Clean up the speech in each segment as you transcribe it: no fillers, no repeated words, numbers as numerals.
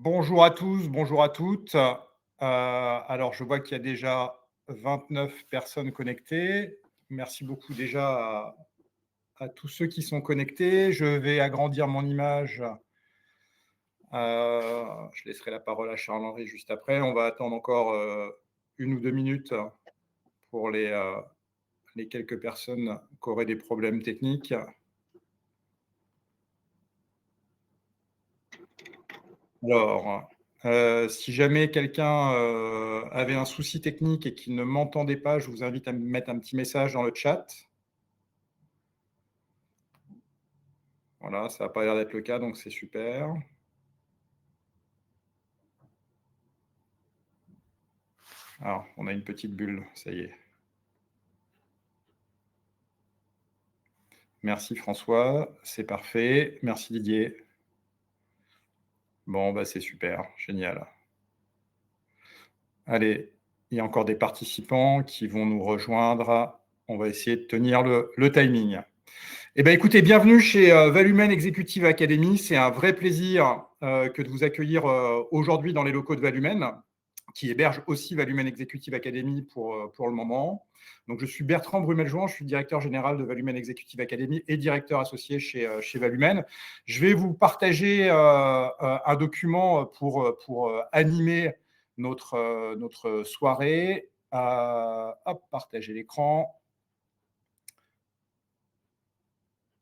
Bonjour à tous, bonjour à toutes. Alors, je vois qu'il y a déjà 29 personnes connectées. Merci beaucoup déjà à tous ceux qui sont connectés. Je vais agrandir mon image. Je laisserai la parole à Charles-Henri juste après. On va attendre encore 1 ou 2 minutes pour les quelques personnes qui auraient des problèmes techniques. Alors, si jamais quelqu'un avait un souci technique et qu'il ne m'entendait pas, je vous invite à me mettre un petit message dans le chat. Voilà, ça n'a pas l'air d'être le cas, donc c'est super. Alors, on a une petite bulle, ça y est. Merci François, c'est parfait. Merci Didier. Bon, bah c'est super, génial. Allez, il y a encore des participants qui vont nous rejoindre. On va essayer de tenir le timing. Eh bien, écoutez, bienvenue chez Valumen Executive Academy. C'est un vrai plaisir que de vous accueillir aujourd'hui dans les locaux de Valumen, qui héberge aussi Valumen Executive Academy pour le moment. Donc, je suis Bertrand Brumel-Jouan, je suis directeur général de Valumen Executive Academy et directeur associé chez Valumen. Je vais vous partager un document pour animer notre soirée. Hop, partager l'écran.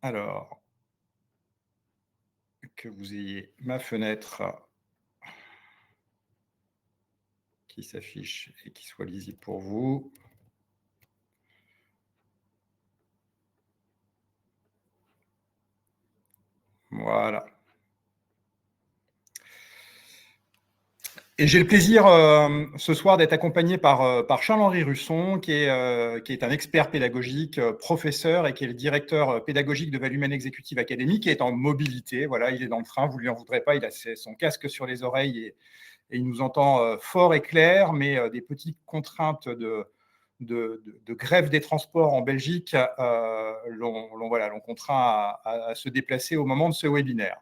Alors, que vous ayez ma fenêtre qui s'affiche et qui soit lisible pour vous. Voilà. Et j'ai le plaisir ce soir d'être accompagné par Charles-Henri Russon, qui est un expert pédagogique, professeur et qui est le directeur pédagogique de Valumen Executive Academy, qui est en mobilité. Voilà, il est dans le train, vous ne lui en voudrez pas, il a son casque sur les oreilles et il nous entend fort et clair, mais des petites contraintes de grève des transports en Belgique l'ont contraint à se déplacer au moment de ce webinaire.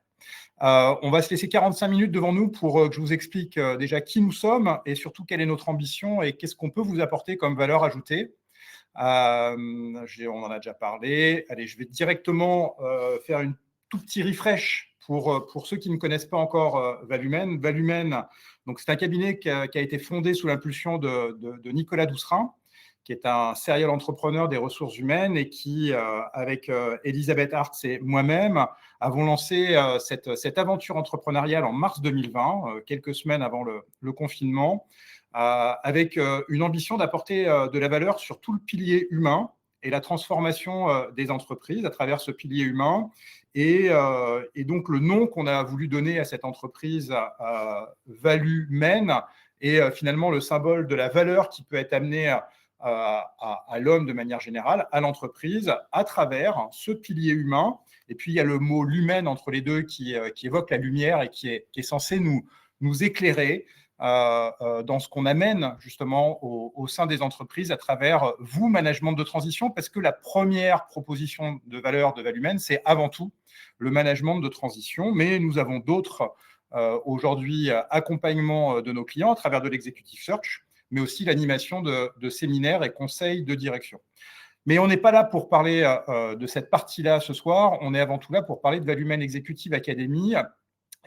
On va se laisser 45 minutes devant nous pour que je vous explique déjà qui nous sommes et surtout quelle est notre ambition et qu'est-ce qu'on peut vous apporter comme valeur ajoutée. On en a déjà parlé. Allez, je vais directement faire une tout petit refresh pour ceux qui ne connaissent pas encore Valumen. Valumen, donc c'est un cabinet qui a été fondé sous l'impulsion de Nicolas Doucerin, qui est un serial entrepreneur des ressources humaines et qui, avec Elisabeth Hartz et moi-même, avons lancé cette aventure entrepreneuriale en mars 2020, quelques semaines avant le confinement, avec une ambition d'apporter de la valeur sur tout le pilier humain et la transformation des entreprises à travers ce pilier humain. Et donc, le nom qu'on a voulu donner à cette entreprise, Valumen, est finalement le symbole de la valeur qui peut être amenée à l'homme de manière générale, à l'entreprise, à travers ce pilier humain. Et puis, il y a le mot lumen entre les deux qui évoque la lumière et qui est censé nous éclairer dans ce qu'on amène justement au sein des entreprises à travers vous, management de transition, parce que la première proposition de valeur de Valumen, c'est avant tout le management de transition. Mais nous avons d'autres aujourd'hui accompagnements de nos clients à travers de l'executive search, mais aussi l'animation de séminaires et conseils de direction. Mais on n'est pas là pour parler de cette partie-là ce soir, on est avant tout là pour parler de Valumen Executive Academy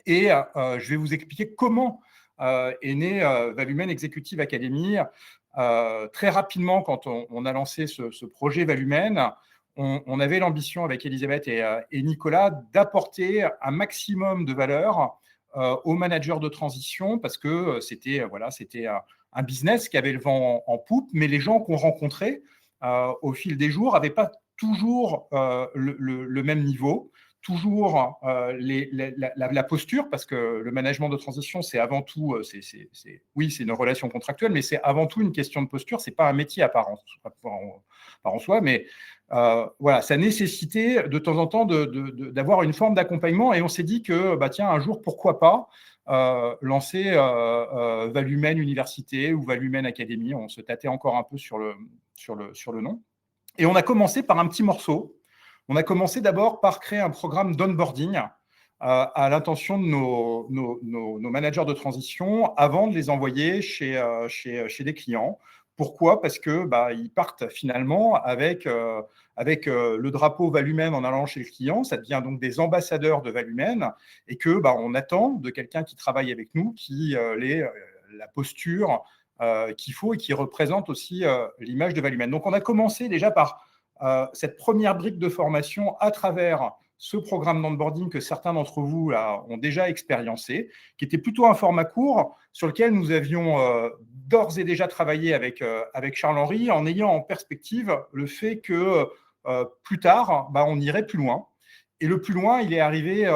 et je vais vous expliquer comment est né Valumen Executive Academy. Très rapidement, quand on a lancé ce projet Valumen, on avait l'ambition avec Elisabeth et Nicolas d'apporter un maximum de valeur aux managers de transition parce que c'était un business qui avait le vent en poupe, mais les gens qu'on rencontrait au fil des jours n'avaient pas toujours le même niveau, toujours la posture, parce que le management de transition, c'est avant tout, oui, c'est une relation contractuelle, mais c'est avant tout une question de posture, ce n'est pas un métier à part en soi, mais voilà, ça nécessitait de temps en temps d'avoir une forme d'accompagnement, et on s'est dit que, bah, tiens, un jour, pourquoi pas lancer Valumen Université ou Valumen Academy. On se tâtait encore un peu sur le nom. Et on a commencé par un petit morceau. On a commencé d'abord par créer un programme d'onboarding à l'intention de nos managers de transition avant de les envoyer chez des clients. Pourquoi? Parce que ils partent finalement avec le drapeau Valumène en allant chez le client. Ça devient donc des ambassadeurs de Valumène et que on attend de quelqu'un qui travaille avec nous qui ait la posture qu'il faut et qui représente aussi l'image de Valumène. Donc on a commencé déjà par cette première brique de formation à travers ce programme d'onboarding que certains d'entre vous là, ont déjà expériencé, qui était plutôt un format court sur lequel nous avions d'ores et déjà travaillé avec Charles-Henri en ayant en perspective le fait que plus tard, on irait plus loin. Et le plus loin, il est arrivé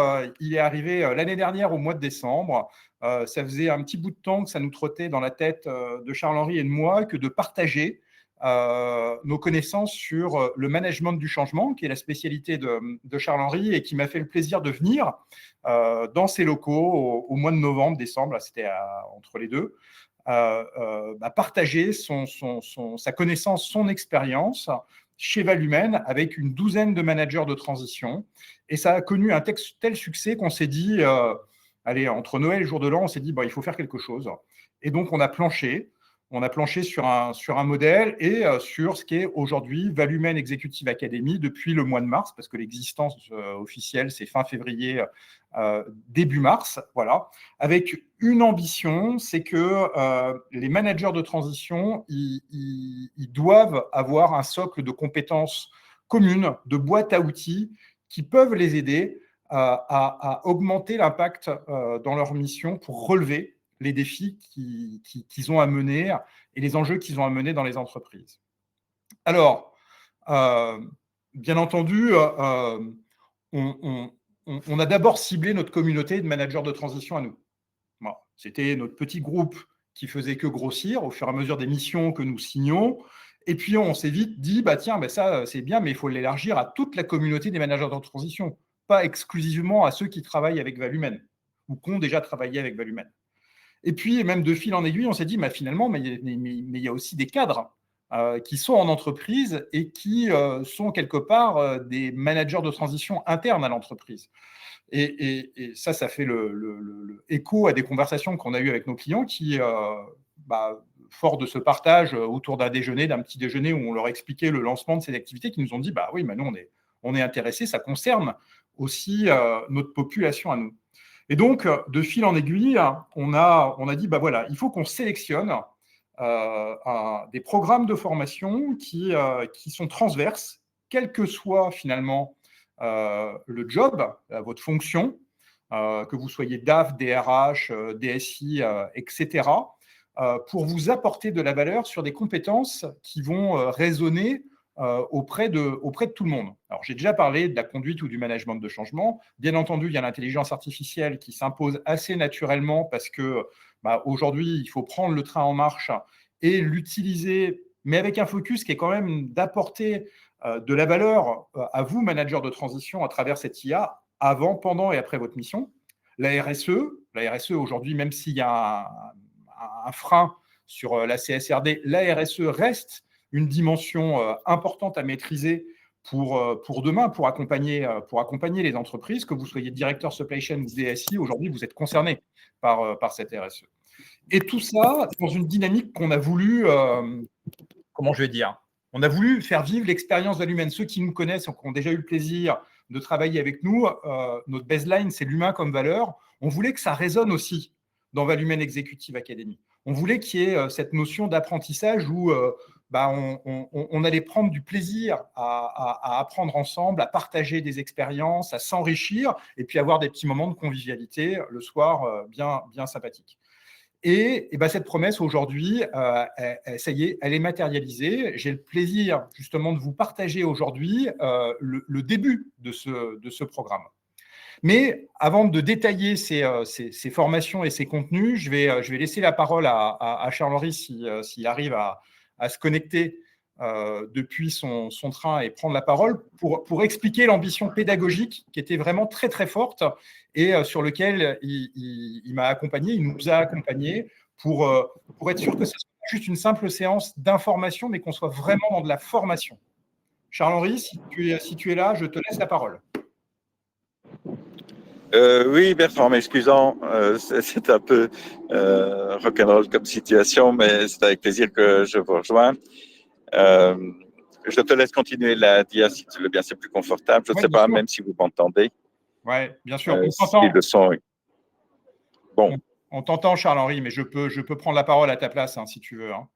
l'année dernière au mois de décembre. Ça faisait un petit bout de temps que ça nous trottait dans la tête de Charles-Henri et de moi que de partager nos connaissances sur le management du changement, qui est la spécialité de Charles-Henri et qui m'a fait le plaisir de venir dans ses locaux au mois de novembre, décembre, c'était entre les deux, partager sa connaissance, son expérience chez Valumène avec une douzaine de managers de transition. Et ça a connu un tel succès qu'on s'est dit, allez, entre Noël et le jour de l'an, on s'est dit, il faut faire quelque chose. Et donc, on a planché sur un modèle et sur ce qui est aujourd'hui Valumène Executive Academy depuis le mois de mars, parce que l'existence officielle, c'est fin février, début mars, voilà, avec une ambition, c'est que les managers de transition, ils doivent avoir un socle de compétences communes, de boîtes à outils qui peuvent les aider à augmenter l'impact dans leur mission pour relever les défis qu'ils ont à mener et les enjeux qu'ils ont à mener dans les entreprises. Alors, bien entendu, on a d'abord ciblé notre communauté de managers de transition à nous. Bon, c'était notre petit groupe qui faisait que grossir au fur et à mesure des missions que nous signions. Et puis, on s'est vite dit, tiens, ça, c'est bien, mais il faut l'élargir à toute la communauté des managers de transition, pas exclusivement à ceux qui travaillent avec Valumène ou qui ont déjà travaillé avec Valumène. Et puis, même de fil en aiguille, on s'est dit, finalement, il y a aussi des cadres qui sont en entreprise et qui sont quelque part des managers de transition internes à l'entreprise. Et ça fait le écho à des conversations qu'on a eues avec nos clients qui, fort de ce partage autour d'un petit déjeuner où on leur expliquait le lancement de ces activités, qui nous ont dit, oui, nous, on est intéressés, ça concerne aussi notre population à nous. Et donc, de fil en aiguille, on a dit, voilà, il faut qu'on sélectionne des programmes de formation qui sont transverses, quel que soit finalement le job, votre fonction, que vous soyez DAF, DRH, DSI, etc., pour vous apporter de la valeur sur des compétences qui vont résonner auprès de tout le monde. Alors, j'ai déjà parlé de la conduite ou du management de changement. Bien entendu, il y a l'intelligence artificielle qui s'impose assez naturellement parce que aujourd'hui, il faut prendre le train en marche et l'utiliser, mais avec un focus qui est quand même d'apporter de la valeur à vous, managers de transition, à travers cette IA, avant, pendant et après votre mission. La RSE aujourd'hui, même s'il y a un frein sur la CSRD, la RSE reste une dimension importante à maîtriser pour demain, pour accompagner les entreprises, que vous soyez directeur supply chain ou DSI, aujourd'hui, vous êtes concerné par cette RSE. Et tout ça dans une dynamique qu'on a voulu, comment je vais dire, on a voulu faire vivre l'expérience Valumène. Ceux qui nous connaissent, qui ont déjà eu le plaisir de travailler avec nous, notre baseline, c'est l'humain comme valeur. On voulait que ça résonne aussi dans Valumène Executive Academy. On voulait qu'il y ait cette notion d'apprentissage où on allait prendre du plaisir à apprendre ensemble, à partager des expériences, à s'enrichir et puis avoir des petits moments de convivialité le soir bien sympathiques. Et cette promesse aujourd'hui, ça y est, elle est matérialisée. J'ai le plaisir justement de vous partager aujourd'hui le début de ce programme. Mais avant de détailler ces formations et ces contenus, je vais laisser la parole à Charles-Henri s'il arrive à se connecter depuis son train et prendre la parole pour expliquer l'ambition pédagogique qui était vraiment très, très forte et sur lequel il m'a accompagné, il nous a accompagnés pour être sûr que ce soit pas juste une simple séance d'information, mais qu'on soit vraiment dans de la formation. Charles-Henri, si tu es là, je te laisse la parole. Oui, Bertrand, m'excusant, c'est un peu rock'n'roll comme situation, mais c'est avec plaisir que je vous rejoins. Euh, je te laisse continuer la dia si tu veux bien, c'est plus confortable. Je ne Oui, sais bien pas sûr. même si vous m'entendez, Ouais, bien sûr. On si t'entend. le son est bon. On, on t'entend, Charles-Henri, mais je peux prendre la parole à ta place, hein, si tu veux, hein.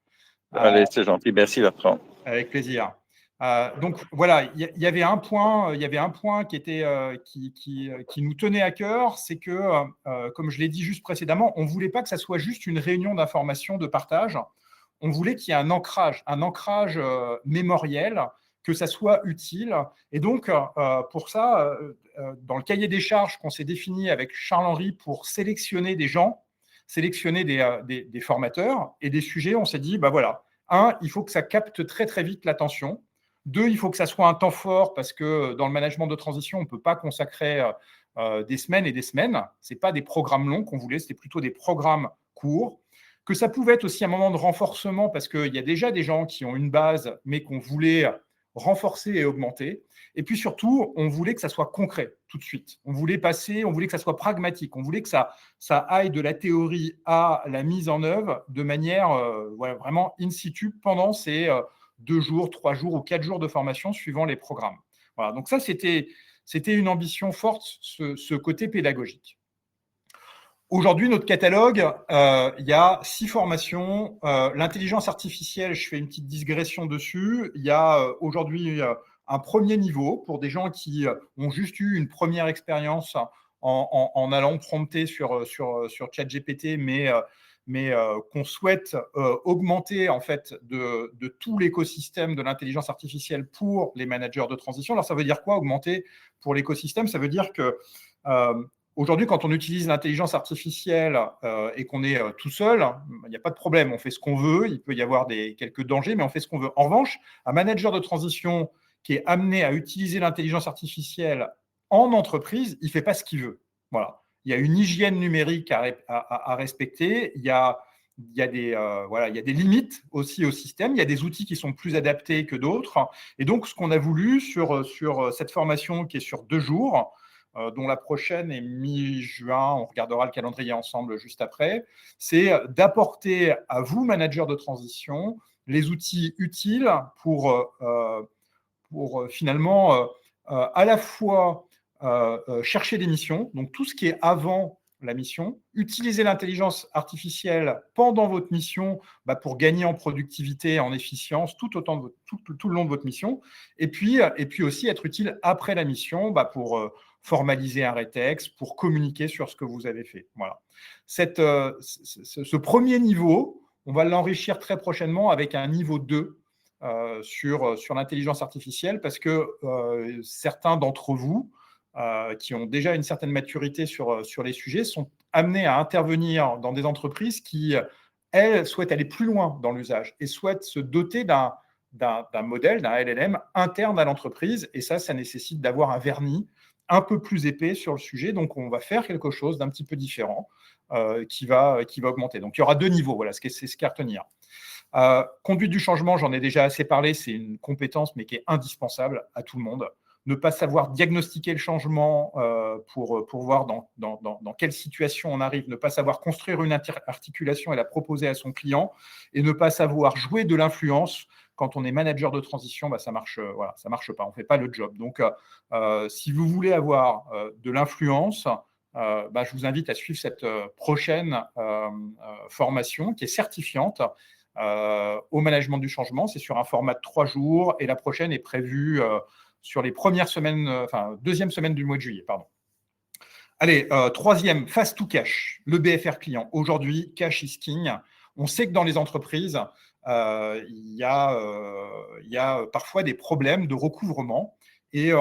Allez, c'est gentil, merci Bertrand. Avec plaisir. Donc voilà, il y avait un point, qui nous tenait à cœur, c'est que, comme je l'ai dit juste précédemment, on ne voulait pas que ça soit juste une réunion d'information, de partage. On voulait qu'il y ait un ancrage mémoriel, que ça soit utile. Et donc, pour ça, dans le cahier des charges qu'on s'est défini avec Charles-Henri pour sélectionner des gens, sélectionner des formateurs et des sujets, on s'est dit, bah voilà, un, il faut que ça capte très très vite l'attention. Deux, il faut que ça soit un temps fort parce que dans le management de transition, on ne peut pas consacrer des semaines et des semaines. Ce n'est pas des programmes longs qu'on voulait, c'était plutôt des programmes courts. Que ça pouvait être aussi un moment de renforcement parce qu'il y a déjà des gens qui ont une base, mais qu'on voulait renforcer et augmenter. Et puis surtout, on voulait que ça soit concret tout de suite. On voulait que ça soit pragmatique. On voulait que ça aille de la théorie à la mise en œuvre de manière vraiment in situ pendant ces 2 jours, 3 jours ou 4 jours de formation suivant les programmes. Voilà, donc ça, c'était une ambition forte, ce côté pédagogique. Aujourd'hui, notre catalogue, il y a 6 formations. L'intelligence artificielle, je fais une petite digression dessus. Il y a aujourd'hui un premier niveau pour des gens qui ont juste eu une première expérience en allant prompter sur ChatGPT, mais qu'on souhaite augmenter en fait de tout l'écosystème de l'intelligence artificielle pour les managers de transition. Alors, ça veut dire quoi, augmenter pour l'écosystème? Ça veut dire que aujourd'hui, quand on utilise l'intelligence artificielle et qu'on est tout seul, il n'y a pas de problème, on fait ce qu'on veut, il peut y avoir quelques dangers, mais on fait ce qu'on veut. En revanche, un manager de transition qui est amené à utiliser l'intelligence artificielle en entreprise, il ne fait pas ce qu'il veut. Voilà. Il y a une hygiène numérique à respecter, il y a des limites aussi au système, il y a des outils qui sont plus adaptés que d'autres. Et donc, ce qu'on a voulu sur cette formation qui est sur 2 jours, dont la prochaine est mi-juin, on regardera le calendrier ensemble juste après, c'est d'apporter à vous, managers de transition, les outils utiles pour finalement à la fois chercher des missions, donc tout ce qui est avant la mission, utiliser l'intelligence artificielle pendant votre mission pour gagner en productivité, en efficience, tout le long de votre mission, et puis aussi être utile après la mission pour formaliser un rétex, pour communiquer sur ce que vous avez fait. Voilà. Ce premier niveau, on va l'enrichir très prochainement avec un niveau 2 sur l'intelligence artificielle parce que certains d'entre vous qui ont déjà une certaine maturité sur les sujets sont amenés à intervenir dans des entreprises qui, elles, souhaitent aller plus loin dans l'usage et souhaitent se doter d'un modèle, d'un LLM interne à l'entreprise. Et ça nécessite d'avoir un vernis un peu plus épais sur le sujet. Donc, on va faire quelque chose d'un petit peu différent qui va augmenter. Donc, il y aura 2 niveaux. Voilà, c'est ce qu'il y a à retenir. Conduite du changement, j'en ai déjà assez parlé, c'est une compétence mais qui est indispensable à tout le monde. Ne pas savoir diagnostiquer le changement pour voir dans quelle situation on arrive, ne pas savoir construire une articulation et la proposer à son client, et ne pas savoir jouer de l'influence quand on est manager de transition, ça marche pas, on ne fait pas le job. Donc, si vous voulez avoir de l'influence, je vous invite à suivre cette prochaine formation qui est certifiante au management du changement. C'est sur un format de 3 jours et la prochaine est prévue sur les premières semaines, deuxième semaine du mois de juillet, pardon. Allez, troisième, Fast to Cash, le BFR client. Aujourd'hui, cash is king. On sait que dans les entreprises, il y a parfois des problèmes de recouvrement. Et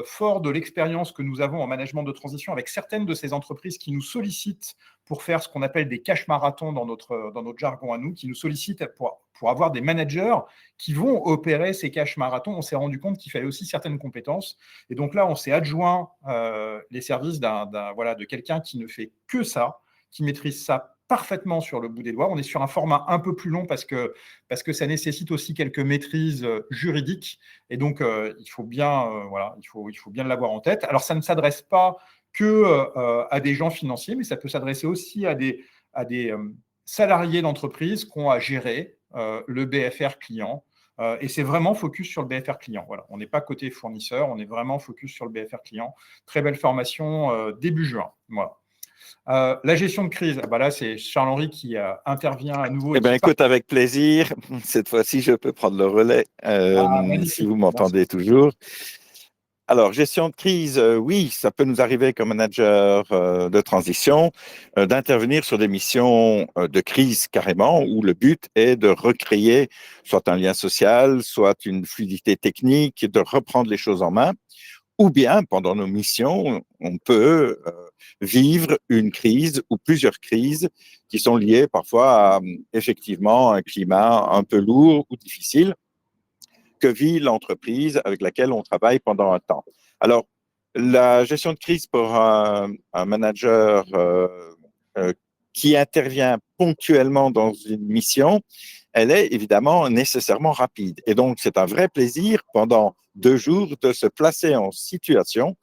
fort de l'expérience que nous avons en management de transition avec certaines de ces entreprises qui nous sollicitent pour faire ce qu'on appelle des cash marathons dans notre jargon à nous, qui nous sollicitent pour avoir des managers qui vont opérer ces cash marathons, on s'est rendu compte qu'il fallait aussi certaines compétences. Et donc là, on s'est adjoint les services de quelqu'un qui ne fait que ça, qui maîtrise ça parfaitement sur le bout des doigts. On est sur un format un peu plus long parce que ça nécessite aussi quelques maîtrises juridiques. Et donc, il faut bien l'avoir en tête. Alors, ça ne s'adresse pas qu'à des gens financiers, mais ça peut s'adresser aussi à des salariés d'entreprise qui ont à gérer le BFR client. Et c'est vraiment focus sur le BFR client. Voilà. On n'est pas côté fournisseur, on est vraiment focus sur le BFR client. Très belle formation début juin. Voilà. La gestion de crise, là, c'est Charles-Henri qui intervient à nouveau. Eh bien, écoute, avec plaisir. Cette fois-ci, je peux prendre le relais si vous m'entendez toujours. Alors, gestion de crise, oui, ça peut nous arriver comme manager de transition d'intervenir sur des missions de crise carrément, où le but est de recréer soit un lien social, soit une fluidité technique, de reprendre les choses en main. Ou bien, pendant nos missions, on peut vivre une crise ou plusieurs crises qui sont liées parfois à effectivement un climat un peu lourd ou difficile que vit l'entreprise avec laquelle on travaille pendant un temps. Alors, la gestion de crise pour un manager qui intervient ponctuellement dans une mission, elle est évidemment nécessairement rapide. Et donc, c'est un vrai plaisir pendant 2 jours de se placer en situation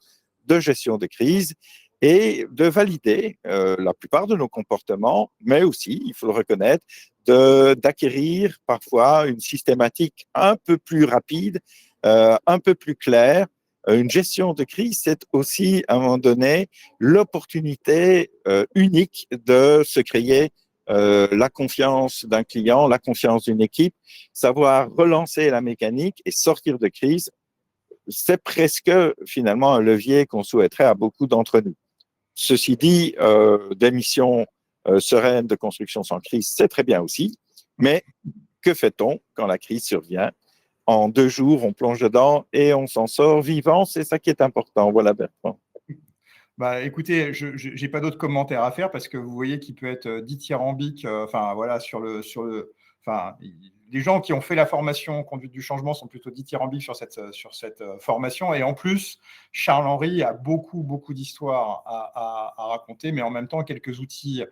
de gestion de crise et de valider la plupart de nos comportements, mais aussi, il faut le reconnaître, d'acquérir parfois une systématique un peu plus rapide, un peu plus claire. Une gestion de crise, c'est aussi, à un moment donné, l'opportunité unique de se créer la confiance d'un client, la confiance d'une équipe, savoir relancer la mécanique et sortir de crise. C'est presque finalement un levier qu'on souhaiterait à beaucoup d'entre nous. Ceci dit, des missions sereines de construction sans crise, c'est très bien aussi, mais que fait-on quand la crise survient? En 2 jours, on plonge dedans et on s'en sort vivant, c'est ça qui est important. Voilà, Bertrand. Écoutez, je n'ai pas d'autres commentaires à faire parce que vous voyez qu'il peut être dithyrambique. Voilà, les gens qui ont fait la formation conduite du changement sont plutôt dithyrambiques sur cette formation. Et en plus, Charles-Henri a beaucoup d'histoires à raconter, mais en même temps, quelques outils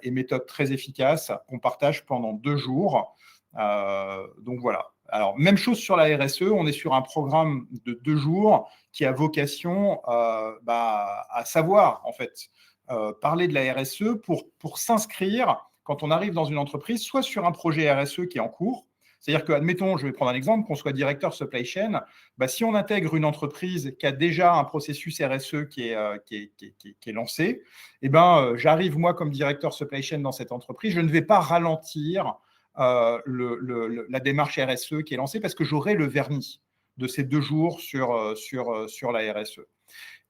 et méthodes très efficaces qu'on partage pendant 2 jours. Donc voilà. Alors, même chose sur la RSE, on est sur un programme de 2 jours qui a vocation à savoir, en fait, parler de la RSE pour s'inscrire, quand on arrive dans une entreprise, soit sur un projet RSE qui est en cours, c'est-à-dire que, admettons, je vais prendre un exemple, qu'on soit directeur supply chain, si on intègre une entreprise qui a déjà un processus RSE qui est lancé, j'arrive, moi, comme directeur supply chain dans cette entreprise, je ne vais pas ralentir la démarche RSE qui est lancée parce que j'aurai le vernis de ces 2 jours sur la RSE.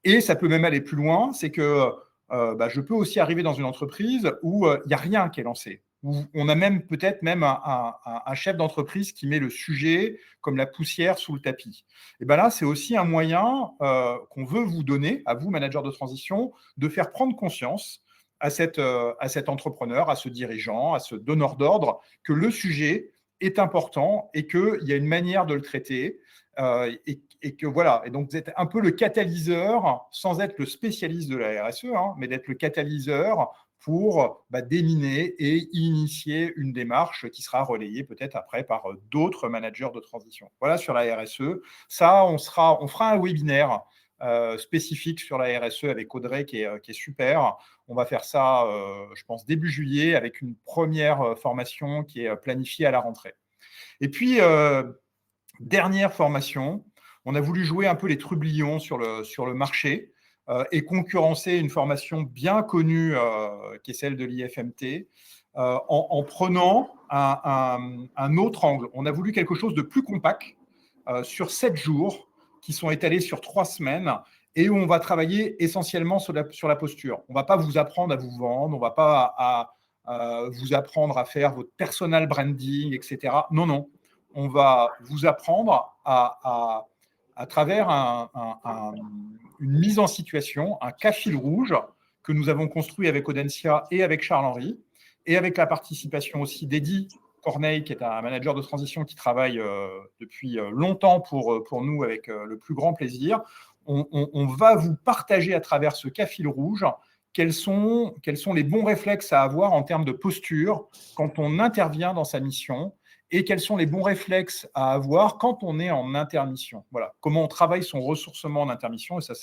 Et ça peut même aller plus loin, c'est que je peux aussi arriver dans une entreprise où il n'y a rien qui est lancé, où on a peut-être un chef d'entreprise qui met le sujet comme la poussière sous le tapis. Et là, c'est aussi un moyen qu'on veut vous donner, à vous, manager de transition, de faire prendre conscience à cet entrepreneur, à ce dirigeant, à ce donneur d'ordre, que le sujet est important et qu'il y a une manière de le traiter. Et que voilà, et donc vous êtes un peu le catalyseur, sans être le spécialiste de la RSE, mais d'être le catalyseur pour déminer et initier une démarche qui sera relayée peut-être après par d'autres managers de transition. Voilà sur la RSE. Ça, on fera un webinaire spécifique sur la RSE avec Audrey qui est super. On va faire ça, je pense, début juillet avec une première formation qui est planifiée à la rentrée. Et puis, dernière formation, on a voulu jouer un peu les trublions sur le marché et concurrencer une formation bien connue qui est celle de l'IFMT en prenant un autre angle. On a voulu quelque chose de plus compact sur 7 jours qui sont étalés sur 3 semaines et où on va travailler essentiellement sur la posture. On ne va pas vous apprendre à vous vendre, on ne va pas vous apprendre à faire votre personal branding, etc. Non. On va vous apprendre à travers une mise en situation, un cas fil rouge que nous avons construit avec Audencia et avec Charles-Henri, et avec la participation aussi d'Eddie Corneille, qui est un manager de transition qui travaille depuis longtemps pour nous avec le plus grand plaisir. On va vous partager à travers ce cas fil rouge quels sont les bons réflexes à avoir en termes de posture quand on intervient dans sa mission et quels sont les bons réflexes à avoir quand on est en intermission. Voilà, comment on travaille son ressourcement en intermission, et ça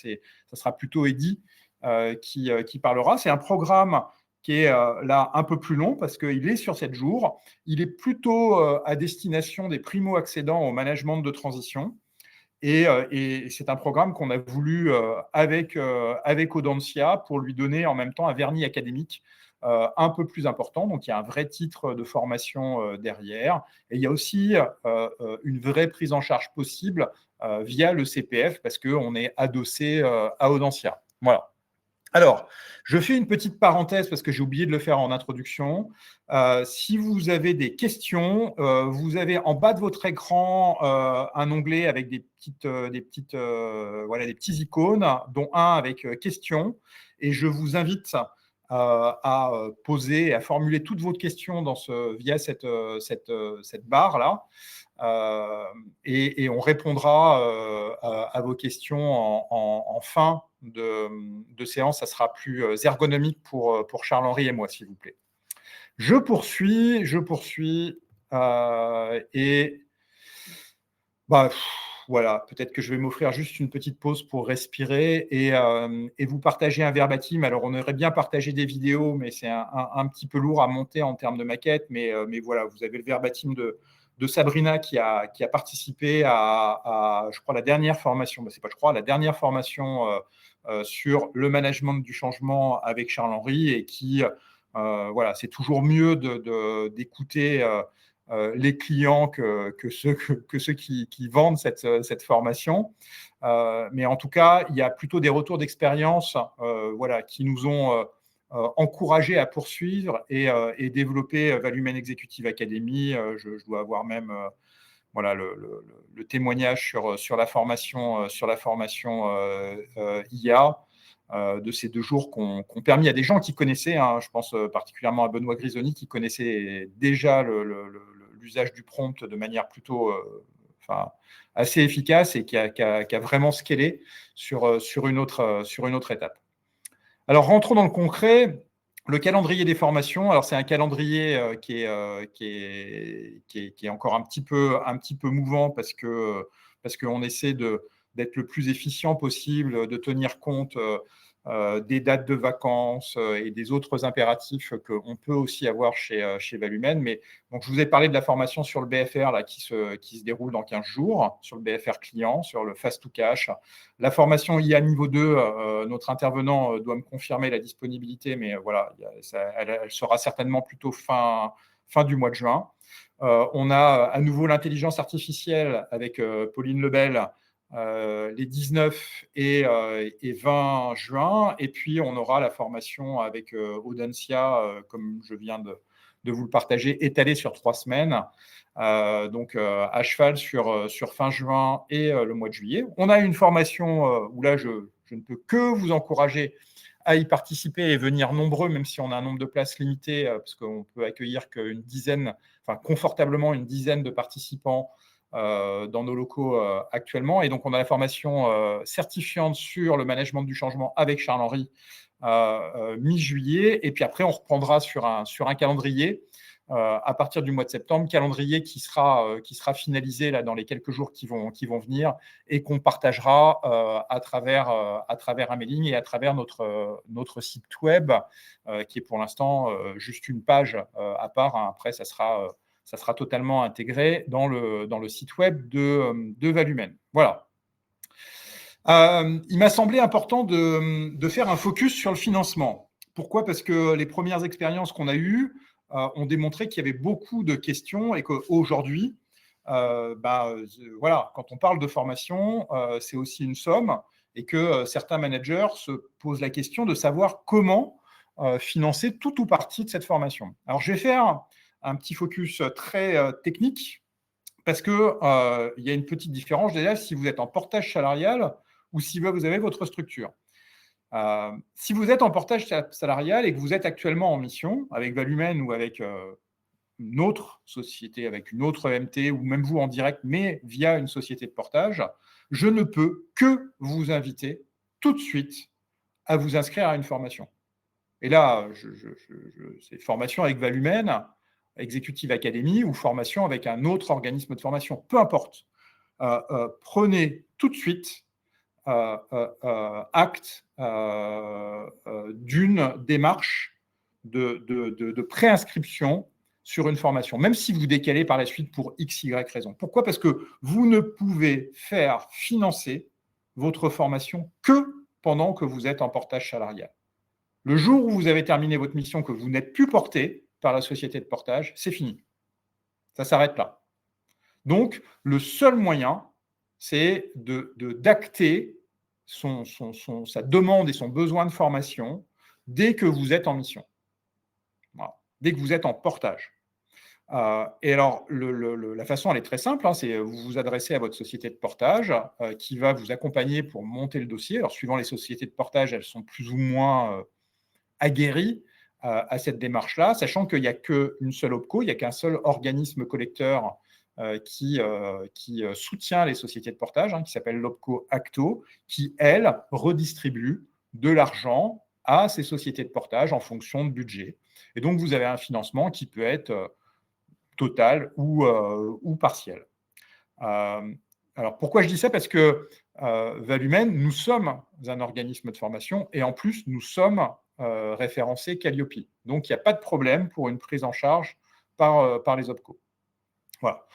sera plutôt Eddy qui parlera. C'est un programme qui est là un peu plus long parce qu'il est sur 7 jours. Il est plutôt à destination des primo-accédants au management de transition. Et c'est un programme qu'on a voulu avec Audencia pour lui donner en même temps un vernis académique un peu plus important. Donc, il y a un vrai titre de formation derrière. Et il y a aussi une vraie prise en charge possible via le CPF parce qu'on est adossé à Audencia. Voilà. Alors, je fais une petite parenthèse parce que j'ai oublié de le faire en introduction. Si vous avez des questions, vous avez en bas de votre écran un onglet avec des petits icônes, dont un avec questions. Et je vous invite à poser, à formuler toutes vos questions via cette barre-là. Et on répondra à vos questions en fin de séance. Ça sera plus ergonomique pour Charles-Henri et moi, s'il vous plaît. Je poursuis. Et voilà, peut-être que je vais m'offrir juste une petite pause pour respirer et vous partager un verbatim. Alors, on aurait bien partagé des vidéos, mais c'est un petit peu lourd à monter en termes de maquette. Mais voilà, vous avez le verbatim de Sabrina qui a participé à, je crois, la dernière formation. La dernière formation sur le management du changement avec Charles-Henri et qui, voilà, c'est toujours mieux d'écouter les clients que ceux qui vendent cette formation. Mais en tout cas, il y a plutôt des retours d'expérience voilà, qui nous ont encouragés à poursuivre et développer Valumen Executive Academy. Je dois avoir même voilà, le témoignage sur la formation, IA. De ces 2 jours qui ont permis à des gens qui connaissaient, je pense particulièrement à Benoît Grisoni, qui connaissait déjà l'usage du prompt de manière plutôt assez efficace et qui a vraiment scalé sur une autre étape. Alors, rentrons dans le concret. Le calendrier des formations, alors c'est un calendrier qui est encore un petit peu mouvant parce qu'on essaie d'être le plus efficient possible, de tenir compte des dates de vacances et des autres impératifs qu'on peut aussi avoir chez Valumen. Mais donc, je vous ai parlé de la formation sur le BFR là, qui se déroule dans 15 jours, sur le BFR client, sur le Fast to Cash. La formation IA niveau 2, notre intervenant doit me confirmer la disponibilité, mais voilà, elle sera certainement plutôt fin du mois de juin. On a à nouveau l'intelligence artificielle avec Pauline Lebel, les 19 et 20 juin. Et puis, on aura la formation avec Audencia, comme je viens de vous le partager, étalée sur 3 semaines. Donc, à cheval sur fin juin et le mois de juillet. On a une formation où là, je ne peux que vous encourager à y participer et venir nombreux, même si on a un nombre de places limité, parce qu'on peut accueillir confortablement une dizaine de participants dans nos locaux actuellement. Et donc, on a la formation certifiante sur le management du changement avec Charles-Henri mi-juillet. Et puis après, on reprendra sur un calendrier à partir du mois de septembre, calendrier qui sera finalisé là, dans les quelques jours qui vont venir et qu'on partagera à travers un mailing et à travers notre site web qui est pour l'instant juste une page à part. Après, ça sera totalement intégré dans le site web de Valumen. Voilà. Il m'a semblé important de faire un focus sur le financement. Pourquoi ? Parce que les premières expériences qu'on a eues ont démontré qu'il y avait beaucoup de questions et qu'aujourd'hui, voilà, quand on parle de formation, c'est aussi une somme et que certains managers se posent la question de savoir comment financer tout ou partie de cette formation. Alors, je vais faire un petit focus très technique parce qu'il y a une petite différence déjà si vous êtes en portage salarial ou si vous avez votre structure. Si vous êtes en portage salarial et que vous êtes actuellement en mission avec Valumen ou avec une autre société, avec une autre MT ou même vous en direct, mais via une société de portage, je ne peux que vous inviter tout de suite à vous inscrire à une formation. Et là, c'est formation avec Valumen. Executive Academy ou formation avec un autre organisme de formation, peu importe. Prenez tout de suite acte d'une démarche de préinscription sur une formation, même si vous décalez par la suite pour X, Y raison. Pourquoi ? Parce que vous ne pouvez faire financer votre formation que pendant que vous êtes en portage salarial. Le jour où vous avez terminé votre mission, que vous n'êtes plus porté par la société de portage, c'est fini. Ça s'arrête là. Donc, le seul moyen, c'est d'acter sa demande et son besoin de formation dès que vous êtes en mission. Voilà. Dès que vous êtes en portage. Et alors, la façon, elle est très simple, hein, c'est vous vous adressez à votre société de portage qui va vous accompagner pour monter le dossier. Alors, suivant les sociétés de portage, elles sont plus ou moins aguerries à cette démarche-là, sachant qu'il n'y a qu'une seule OPCO, il n'y a qu'un seul organisme collecteur qui soutient les sociétés de portage, hein, qui s'appelle l'OPCO Acto, qui, elle, redistribue de l'argent à ces sociétés de portage en fonction de budget. Et donc, vous avez un financement qui peut être total ou partiel. Alors, pourquoi je dis ça ? Parce que Valumène, nous sommes un organisme de formation et en plus, nous sommes référencés Calliope. Donc, il n'y a pas de problème pour une prise en charge par les OPCO. Voilà.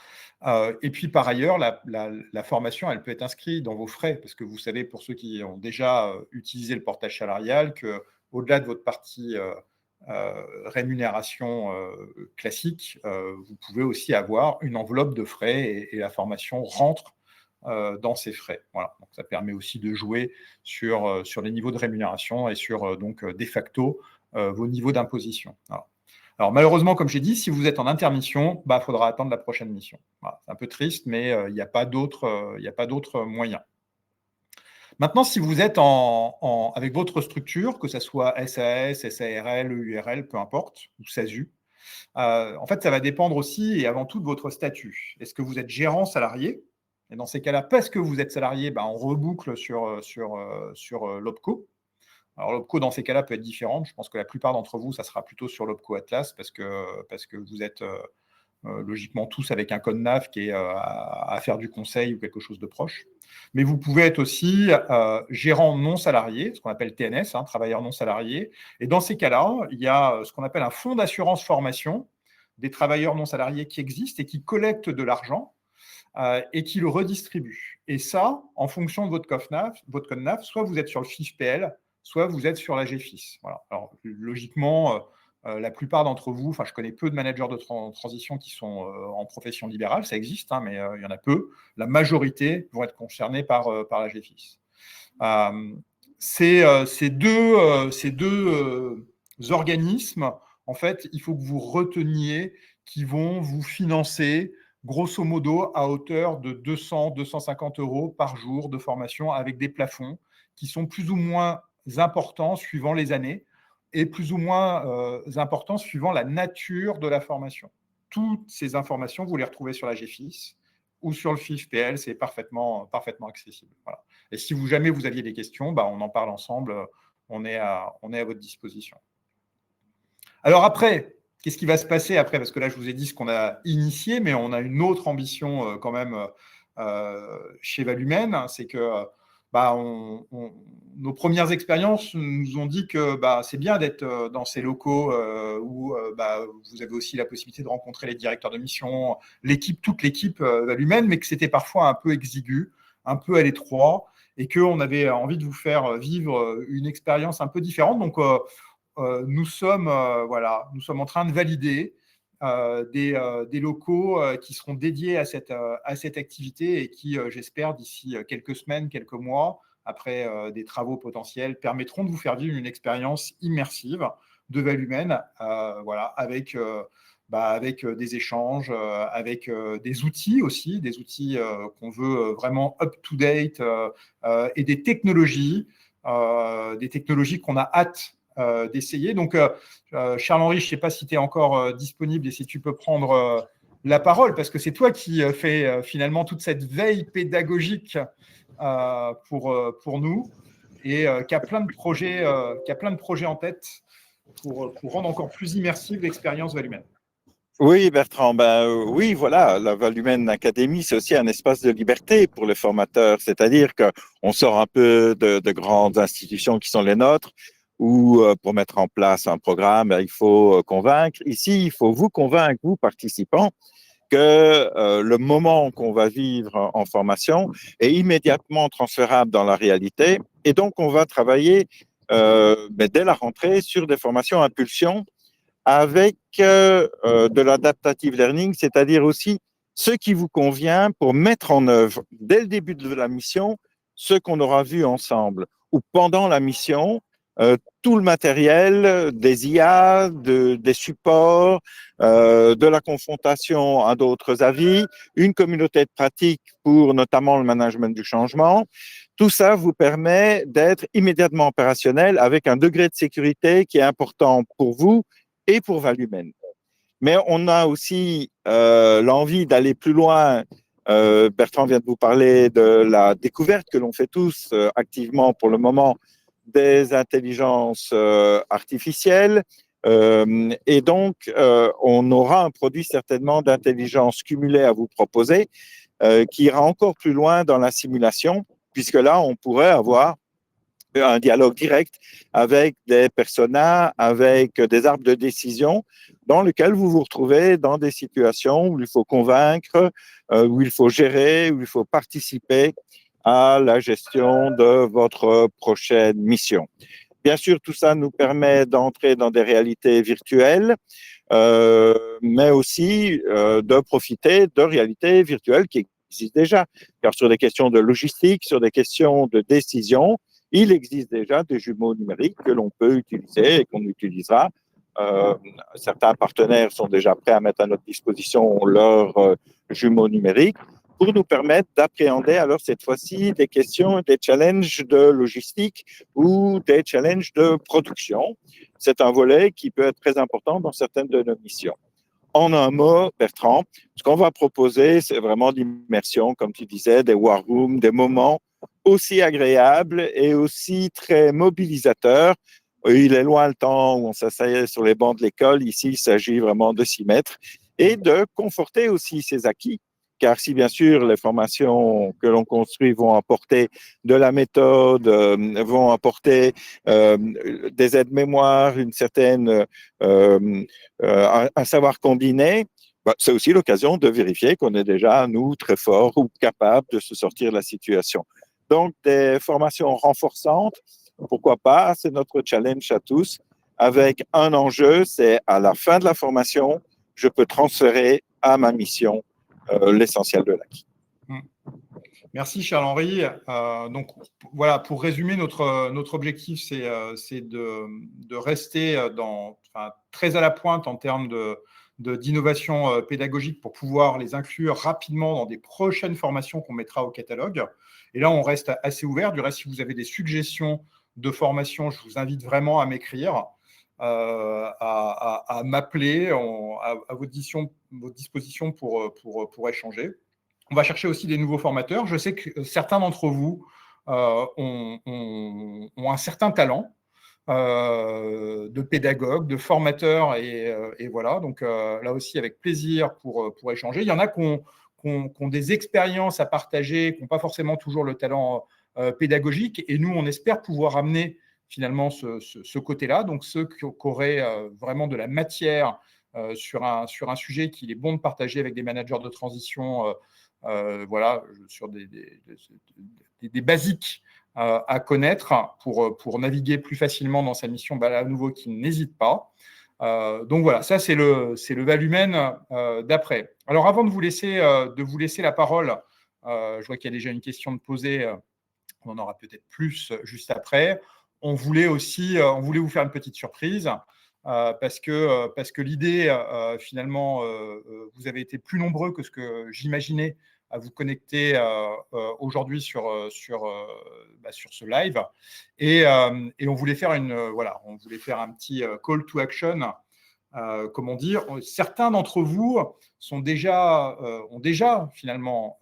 Et puis, par ailleurs, la formation, elle peut être inscrite dans vos frais, parce que vous savez, pour ceux qui ont déjà utilisé le portage salarial, qu'au-delà de votre partie rémunération classique, vous pouvez aussi avoir une enveloppe de frais et la formation rentre dans ces frais. Voilà. Donc, ça permet aussi de jouer sur les niveaux de rémunération et sur donc de facto vos niveaux d'imposition. Voilà. Alors, malheureusement, comme j'ai dit, si vous êtes en intermission, il faudra attendre la prochaine mission. Voilà. C'est un peu triste, mais il n'y a pas d'autre moyen. Maintenant, si vous êtes avec votre structure, que ce soit SAS, SARL, EURL, peu importe, ou SASU, en fait, ça va dépendre aussi et avant tout de votre statut. Est-ce que vous êtes gérant salarié ? Et dans ces cas-là, parce que vous êtes salarié, on reboucle sur l'OPCO. Alors, l'OPCO, dans ces cas-là, peut être différente. Je pense que la plupart d'entre vous, ça sera plutôt sur l'OPCO Atlas parce que vous êtes logiquement tous avec un code NAF qui est à faire du conseil ou quelque chose de proche. Mais vous pouvez être aussi gérant non salarié, ce qu'on appelle TNS, hein, travailleur non salarié. Et dans ces cas-là, il y a ce qu'on appelle un fonds d'assurance formation des travailleurs non salariés qui existent et qui collectent de l'argent et qui le redistribuent. Et ça, en fonction de votre code NAF, soit vous êtes sur le FIFPL, soit vous êtes sur la GFIS. Voilà. Alors, logiquement, la plupart d'entre vous, je connais peu de managers de transition qui sont en profession libérale, ça existe, hein, mais il y en a peu. La majorité vont être concernés par la GFIS. Ces deux organismes, en fait, il faut que vous reteniez qui vont vous financer grosso modo à hauteur de 200-250 € par jour de formation avec des plafonds qui sont plus ou moins importants suivant les années et plus ou moins importants suivant la nature de la formation. Toutes ces informations, vous les retrouvez sur la GFIS ou sur le FIFPL, c'est parfaitement accessible. Voilà. Et si jamais vous aviez des questions, on en parle ensemble, on est à votre disposition. Alors après, qu'est-ce qui va se passer après ? Parce que là, je vous ai dit ce qu'on a initié, mais on a une autre ambition quand même chez Valumène, c'est que nos premières expériences nous ont dit que c'est bien d'être dans ces locaux où vous avez aussi la possibilité de rencontrer les directeurs de mission, toute l'équipe Valumène, mais que c'était parfois un peu exigu, un peu à l'étroit, et qu'on avait envie de vous faire vivre une expérience un peu différente. Donc, nous sommes en train de valider des locaux qui seront dédiés à cette activité et qui, j'espère, d'ici quelques semaines, quelques mois, après des travaux potentiels, permettront de vous faire vivre une expérience immersive de Valumène, avec des échanges, avec des outils aussi, des outils qu'on veut vraiment up-to-date et des technologies qu'on a hâte d'essayer. Donc, Charles-Henri, je ne sais pas si tu es encore disponible et si tu peux prendre la parole, parce que c'est toi qui fais finalement toute cette veille pédagogique pour nous et qui a plein de projets en tête pour rendre encore plus immersive l'expérience Valumène. Oui, Bertrand, oui, voilà, la Val-Humaine Academy, c'est aussi un espace de liberté pour les formateurs, c'est-à-dire qu'on sort un peu de grandes institutions qui sont les nôtres, où pour mettre en place un programme, il faut convaincre. Ici, il faut vous convaincre, vous participants, que le moment qu'on va vivre en formation est immédiatement transférable dans la réalité, et donc on va travailler dès la rentrée sur des formations impulsion avec de l'adaptative learning, c'est-à-dire aussi ce qui vous convient pour mettre en œuvre dès le début de la mission ce qu'on aura vu ensemble ou pendant la mission, tout le matériel, des IA, des supports, de la confrontation à d'autres avis, une communauté de pratique pour notamment le management du changement. Tout ça vous permet d'être immédiatement opérationnel avec un degré de sécurité qui est important pour vous et pour Val-Humaine. Mais on a aussi l'envie d'aller plus loin. Bertrand vient de vous parler de la découverte que l'on fait tous activement pour le moment des intelligences artificielles. Et donc, on aura un produit certainement d'intelligence cumulée à vous proposer qui ira encore plus loin dans la simulation, puisque là, on pourrait avoir un dialogue direct avec des personas, avec des arbres de décision dans lesquels vous vous retrouvez dans des situations où il faut convaincre, où il faut gérer, où il faut participer à la gestion de votre prochaine mission. Bien sûr, tout ça nous permet d'entrer dans des réalités virtuelles, mais aussi de profiter de réalités virtuelles qui existent déjà. Car sur des questions de logistique, sur des questions de décision, il existe déjà des jumeaux numériques que l'on peut utiliser et qu'on utilisera. Certains partenaires sont déjà prêts à mettre à notre disposition leurs jumeaux numériques pour nous permettre d'appréhender alors cette fois-ci des questions, des challenges de logistique ou des challenges de production. C'est un volet qui peut être très important dans certaines de nos missions. En un mot, Bertrand, ce qu'on va proposer, c'est vraiment l'immersion, comme tu disais, des war rooms, des moments aussi agréables et aussi très mobilisateurs. Il est loin le temps où on s'asseyait sur les bancs de l'école. Ici, il s'agit vraiment de s'y mettre et de conforter aussi ses acquis. Car si bien sûr les formations que l'on construit vont apporter de la méthode, vont apporter des aides-mémoires, une certaine un savoir combiné, c'est aussi l'occasion de vérifier qu'on est déjà, nous, très forts ou capables de se sortir de la situation. Donc, des formations renforçantes, pourquoi pas, c'est notre challenge à tous, avec un enjeu, c'est à la fin de la formation, je peux transférer à ma mission l'essentiel de l'acquis. Merci Charles-Henri. Donc voilà, pour résumer, notre objectif, c'est de rester très à la pointe en termes d'innovation pédagogique pour pouvoir les inclure rapidement dans des prochaines formations qu'on mettra au catalogue. Et là, on reste assez ouvert. Du reste, si vous avez des suggestions de formation, je vous invite vraiment à m'écrire, à m'appeler à votre disposition pour échanger. On va chercher aussi des nouveaux formateurs. Je sais que certains d'entre vous ont un certain talent de pédagogue, de formateur, et voilà. Donc là aussi, avec plaisir pour échanger. Il y en a qui ont des expériences à partager, qui n'ont pas forcément toujours le talent pédagogique, et nous, on espère pouvoir amener finalement ce côté-là. Donc ceux qui auraient vraiment de la matière sur un sujet qu'il est bon de partager avec des managers de transition, voilà, sur des basiques à connaître pour naviguer plus facilement dans sa mission, à nouveau, qui n'hésite pas. Donc voilà, ça c'est le Val-Humaine d'après. Alors avant de vous laisser la parole, je vois qu'il y a déjà une question de poser, on en aura peut-être plus juste après. On voulait vous faire une petite surprise. Parce que l'idée, finalement, vous avez été plus nombreux que ce que j'imaginais à vous connecter aujourd'hui sur ce live. Et on voulait faire on voulait faire un petit call to action. Comment dire, certains d'entre vous ont déjà finalement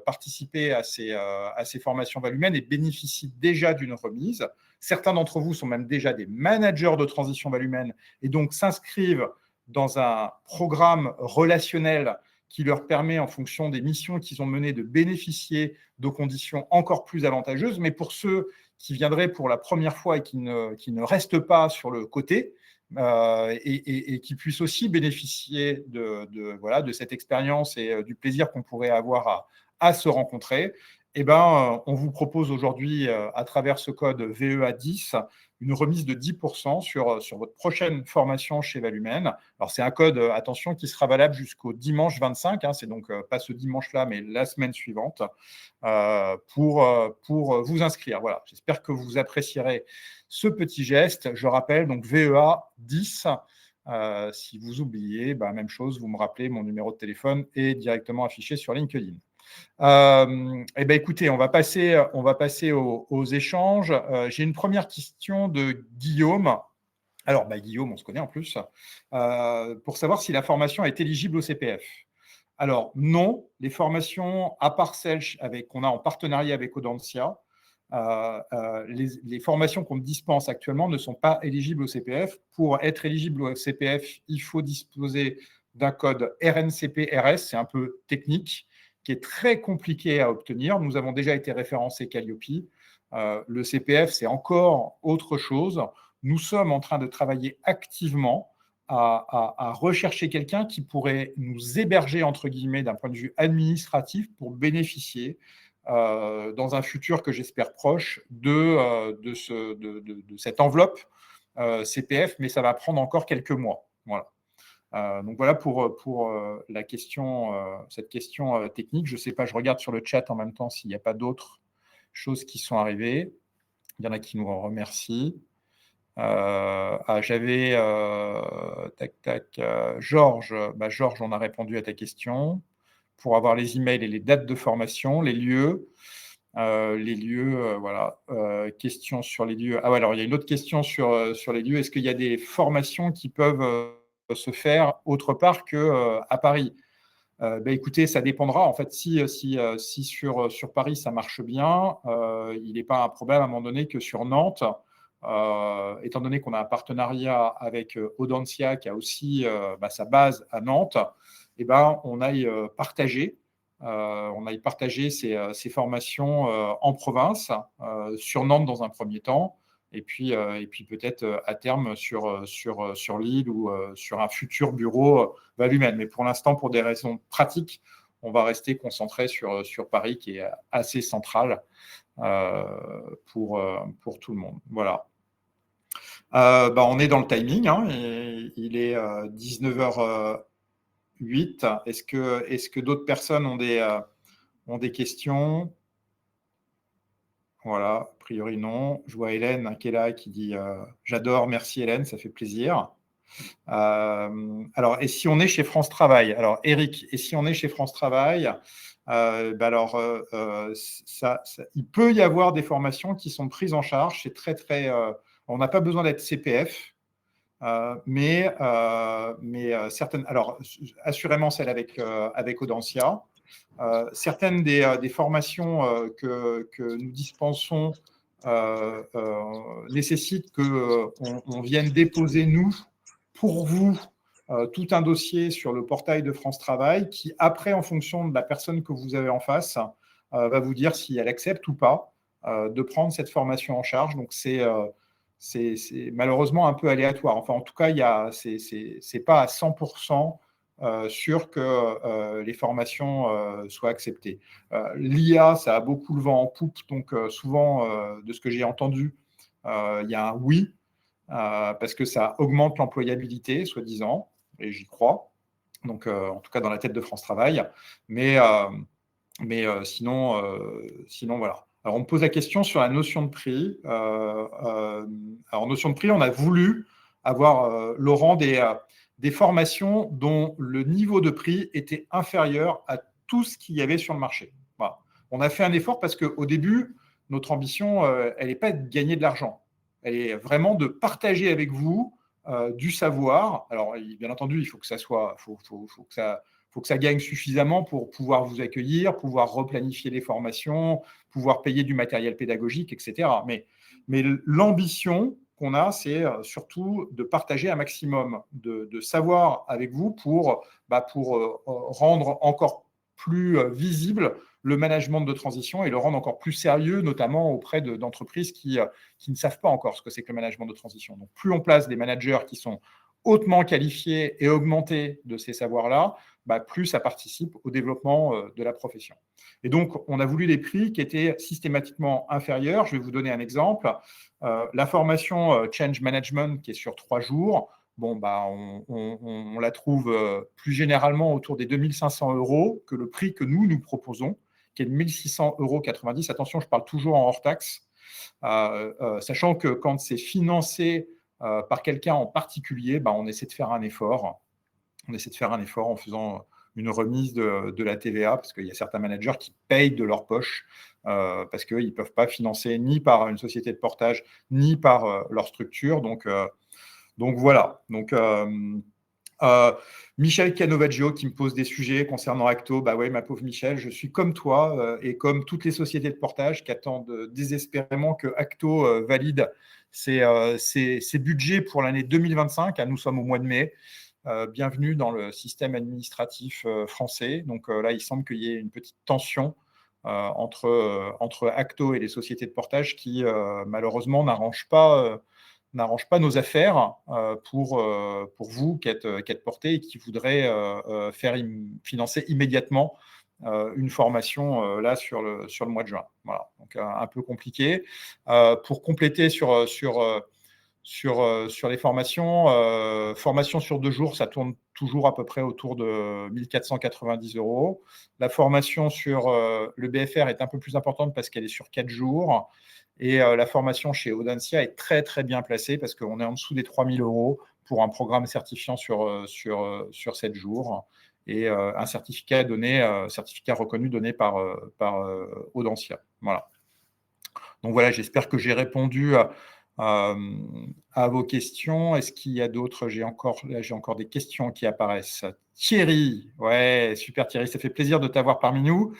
participé à ces formations Val-Humaine et bénéficient déjà d'une remise. Certains d'entre vous sont même déjà des managers de transition Val-Humaine et donc s'inscrivent dans un programme relationnel qui leur permet, en fonction des missions qu'ils ont menées, de bénéficier de conditions encore plus avantageuses. Mais pour ceux qui viendraient pour la première fois et qui ne restent pas sur le côté, et qui puissent aussi bénéficier de cette expérience et du plaisir qu'on pourrait avoir à se rencontrer, on vous propose aujourd'hui, à travers ce code VEA10, une remise de 10% sur votre prochaine formation chez Valumène. Alors, c'est un code, attention, qui sera valable jusqu'au dimanche 25, c'est donc pas ce dimanche-là, mais la semaine suivante, pour vous inscrire. Voilà, j'espère que vous apprécierez ce petit geste. Je rappelle, donc VEA10. Si vous oubliez, même chose, vous me rappelez, mon numéro de téléphone est directement affiché sur LinkedIn. Écoutez, on va passer aux échanges. J'ai une première question de Guillaume. Alors, Guillaume, on se connaît en plus, pour savoir si la formation est éligible au CPF. Alors, non, les formations, à part celles qu'on a en partenariat avec Audencia, les formations qu'on dispense actuellement ne sont pas éligibles au CPF. Pour être éligible au CPF, il faut disposer d'un code RNCP-RS, c'est un peu technique, qui est très compliqué à obtenir. Nous avons déjà été référencés Calliope. Le CPF, c'est encore autre chose. Nous sommes en train de travailler activement à rechercher quelqu'un qui pourrait nous héberger, entre guillemets, d'un point de vue administratif pour bénéficier, dans un futur que j'espère proche, de cette enveloppe CPF, mais ça va prendre encore quelques mois. Voilà. Donc voilà pour la question, cette question technique. Je ne sais pas, je regarde sur le chat en même temps s'il n'y a pas d'autres choses qui sont arrivées. Il y en a qui nous remercient. J'avais Georges. Georges, on a répondu à ta question. Pour avoir les emails et les dates de formation, les lieux. Voilà. Question sur les lieux. Alors il y a une autre question sur les lieux. Est-ce qu'il y a des formations qui peuvent se faire autre part qu'à Paris? Écoutez, ça dépendra. En fait, si sur Paris, ça marche bien, il n'est pas un problème à un moment donné que sur Nantes, étant donné qu'on a un partenariat avec Audencia qui a aussi sa base à Nantes, on aille partager. Ces formations en province, sur Nantes dans un premier temps, et puis peut-être à terme sur l'île ou sur un futur bureau Valumène. Mais pour l'instant, pour des raisons pratiques, on va rester concentré sur Paris, qui est assez central pour tout le monde. Voilà. On est dans le timing, et il est 19h08. Est-ce que d'autres personnes ont des questions? Voilà, a priori non. Je vois Hélène qui est là, qui dit j'adore, merci Hélène, ça fait plaisir. Alors, et si on est chez France Travail? Alors, Eric, et si on est chez France Travail, il peut y avoir des formations qui sont prises en charge. C'est très, on n'a pas besoin d'être CPF. Mais certaines, alors assurément celle avec Audencia, certaines des formations que nous dispensons nécessitent qu'on vienne déposer, nous, pour vous, tout un dossier sur le portail de France Travail qui, après, en fonction de la personne que vous avez en face, va vous dire si elle accepte ou pas de prendre cette formation en charge. Donc, c'est malheureusement un peu aléatoire. Enfin, en tout cas, c'est pas à 100% sûr que les formations soient acceptées. L'IA, ça a beaucoup le vent en poupe, donc souvent, de ce que j'ai entendu, il y a un oui, parce que ça augmente l'employabilité, soi-disant, et j'y crois. Donc, en tout cas, dans la tête de France Travail. Mais sinon, voilà. Alors, on me pose la question sur la notion de prix. Alors, notion de prix, on a voulu avoir, Laurent, des formations dont le niveau de prix était inférieur à tout ce qu'il y avait sur le marché. Voilà. On a fait un effort parce qu'au début, notre ambition, elle n'est pas de gagner de l'argent. Elle est vraiment de partager avec vous du savoir. Alors, bien entendu, il faut que ça soit, faut que ça gagne suffisamment pour pouvoir vous accueillir, pouvoir replanifier les formations, pouvoir payer du matériel pédagogique, etc. Mais l'ambition qu'on a, c'est surtout de partager un maximum de savoir avec vous pour rendre encore plus visible le management de transition et le rendre encore plus sérieux, notamment auprès d'entreprises qui ne savent pas encore ce que c'est que le management de transition. Donc, plus on place des managers qui sont hautement qualifiés et augmentés de ces savoirs-là, plus ça participe au développement de la profession. Et donc, on a voulu des prix qui étaient systématiquement inférieurs. Je vais vous donner un exemple. La formation Change Management, qui est sur 3 jours, on la trouve plus généralement autour des 2 500 € que le prix que nous proposons, qui est de 1 600,90 €. Attention, je parle toujours en hors taxe, sachant que quand c'est financé par quelqu'un en particulier, on essaie de faire un effort. On essaie de faire un effort en faisant une remise de la TVA, parce qu'il y a certains managers qui payent de leur poche, parce qu'ils ne peuvent pas financer ni par une société de portage, ni par leur structure. Donc voilà. Donc, Michel Canovaggio qui me pose des sujets concernant Acto. Ouais, ma pauvre Michel, je suis comme toi et comme toutes les sociétés de portage qui attendent désespérément que Acto valide ses budgets pour l'année 2025. Nous sommes au mois de mai. Bienvenue dans le système administratif français. Donc là, il semble qu'il y ait une petite tension entre Acto et les sociétés de portage qui, malheureusement, n'arrange pas nos affaires pour vous qui êtes portés et qui voudraient financer immédiatement une formation là sur le mois de juin. Voilà, donc un peu compliqué. Pour compléter sur les formations, formation sur 2 jours, ça tourne toujours à peu près autour de 1 490 €. La formation sur le BFR est un peu plus importante parce qu'elle est sur 4 jours. Et la formation chez Audencia est très, très bien placée parce qu'on est en dessous des 3 000 € pour un programme certifiant sur 7 jours et un certificat reconnu donné par Audencia. Voilà. Donc voilà, j'espère que j'ai répondu à vos questions. Est-ce qu'il y a d'autres? J'ai encore des questions qui apparaissent. Thierry, ouais, super Thierry, ça fait plaisir de t'avoir parmi nous.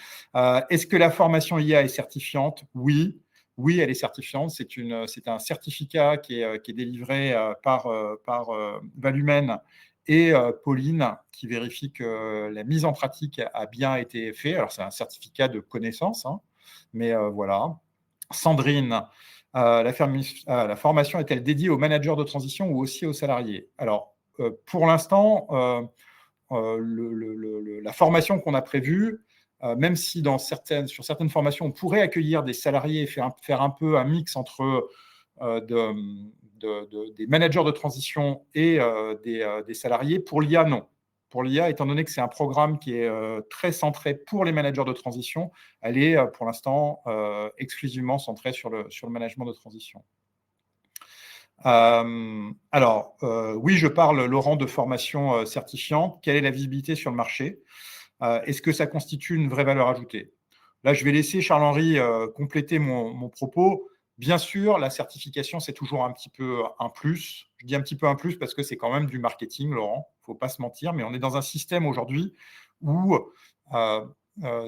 Est-ce que la formation IA est certifiante? Oui. Oui, elle est certifiante. C'est un certificat qui est délivré par Valumène et Pauline, qui vérifie que la mise en pratique a bien été faite. Alors, c'est un certificat de connaissance, hein, mais voilà. Sandrine, la formation est-elle dédiée aux managers de transition ou aussi aux salariés? Alors, pour l'instant, la formation qu'on a prévue, même si sur certaines formations, on pourrait accueillir des salariés et faire un peu un mix entre des managers de transition et des salariés, pour l'IA, non. Pour l'IA, étant donné que c'est un programme qui est très centré pour les managers de transition, elle est pour l'instant exclusivement centrée sur le management de transition. Alors, oui, je parle, Laurent, de formation certifiante. Quelle est la visibilité sur le marché? Est-ce que ça constitue une vraie valeur ajoutée? Là, je vais laisser Charles-Henri compléter mon propos. Bien sûr, la certification, c'est toujours un petit peu un plus. Je dis un petit peu un plus parce que c'est quand même du marketing, Laurent. Il ne faut pas se mentir, mais on est dans un système aujourd'hui où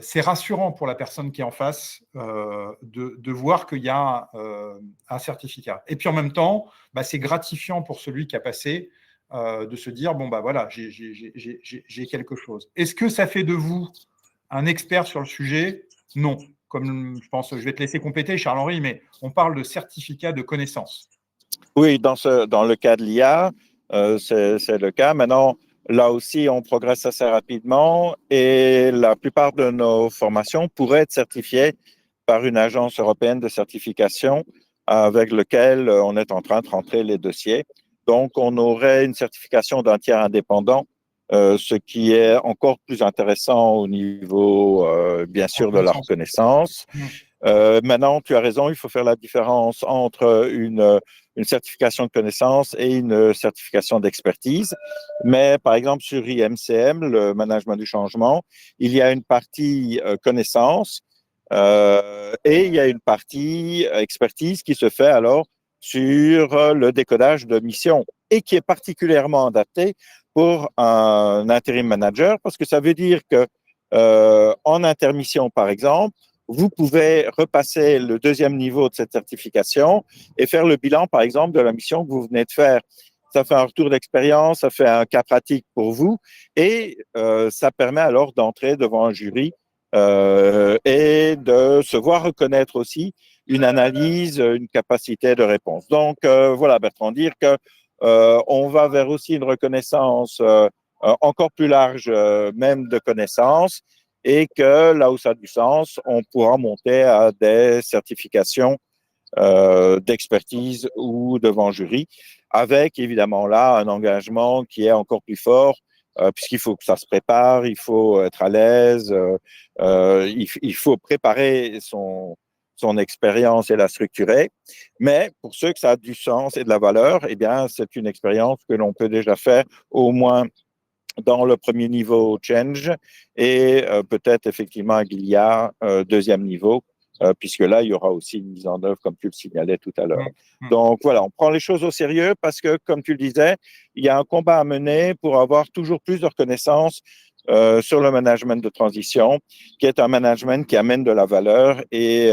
c'est rassurant pour la personne qui est en face de voir qu'il y a un certificat. Et puis en même temps, c'est gratifiant pour celui qui a passé de se dire, voilà, j'ai quelque chose. Est-ce que ça fait de vous un expert sur le sujet? Non. Comme je pense, je vais te laisser compléter, Charles-Henri, mais on parle de certificat de connaissance. Oui, dans le cas de l'IA, c'est le cas. Maintenant, là aussi, on progresse assez rapidement et la plupart de nos formations pourraient être certifiées par une agence européenne de certification avec laquelle on est en train de rentrer les dossiers. Donc, on aurait une certification d'un tiers indépendant, ce qui est encore plus intéressant au niveau, bien sûr, de la reconnaissance. Maintenant, tu as raison, il faut faire la différence entre une certification de connaissance et une certification d'expertise. Mais par exemple, sur IMCM, le management du changement, il y a une partie connaissance et il y a une partie expertise qui se fait alors sur le décodage de mission et qui est particulièrement adapté pour un interim manager parce que ça veut dire que en intermission, par exemple, vous pouvez repasser le deuxième niveau de cette certification et faire le bilan, par exemple, de la mission que vous venez de faire. Ça fait un retour d'expérience, ça fait un cas pratique pour vous et ça permet alors d'entrer devant un jury et de se voir reconnaître aussi une analyse, une capacité de réponse. Donc, voilà, Bertrand, dire que on va vers aussi une reconnaissance encore plus large, même de connaissances, et que là où ça a du sens, on pourra monter à des certifications d'expertise ou devant jury, avec évidemment là un engagement qui est encore plus fort, puisqu'il faut que ça se prépare, il faut être à l'aise, il faut préparer son expérience et la structurer. Mais pour ceux que ça a du sens et de la valeur, eh bien, c'est une expérience que l'on peut déjà faire au moins dans le premier niveau Change et peut-être effectivement à Gilia, deuxième niveau, puisque là, il y aura aussi une mise en œuvre, comme tu le signalais tout à l'heure. Donc voilà, on prend les choses au sérieux parce que, comme tu le disais, il y a un combat à mener pour avoir toujours plus de reconnaissance sur le management de transition, qui est un management qui amène de la valeur et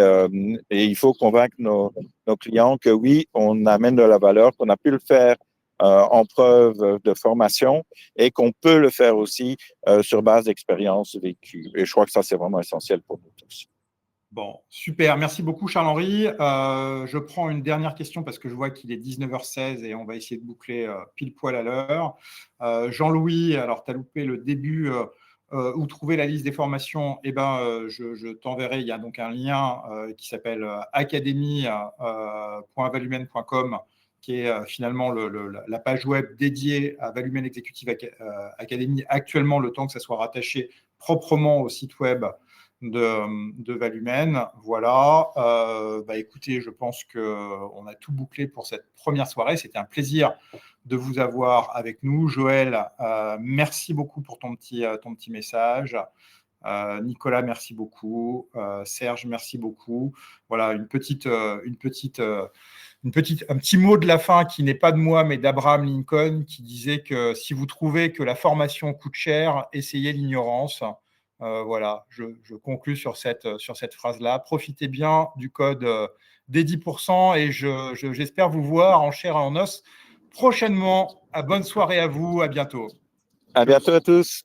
il faut convaincre nos clients que oui, on amène de la valeur, qu'on a pu le faire en preuve de formation et qu'on peut le faire aussi sur base d'expériences vécues. Et je crois que ça, c'est vraiment essentiel pour nous tous. Bon, super. Merci beaucoup, Charles-Henri. Je prends une dernière question parce que je vois qu'il est 19h16 et on va essayer de boucler pile poil à l'heure. Jean-Louis, alors tu as loupé le début où trouver la liste des formations. Eh ben, je t'enverrai. Il y a donc un lien qui s'appelle academy.valumen.com qui est finalement la page web dédiée à Valumen Executive Academy actuellement, le temps que ça soit rattaché proprement au site web de Valumen. Voilà. Écoutez, je pense qu'on a tout bouclé pour cette première soirée. C'était un plaisir de vous avoir avec nous. Joël, merci beaucoup pour ton petit message. Nicolas, merci beaucoup. Serge, merci beaucoup. Voilà, un petit mot de la fin qui n'est pas de moi, mais d'Abraham Lincoln, qui disait que si vous trouvez que la formation coûte cher, essayez l'ignorance. Voilà, je conclus sur cette phrase-là. Profitez bien du code des 10% et j'espère vous voir en chair et en os prochainement. Bonne soirée à vous, à bientôt. À bientôt à tous.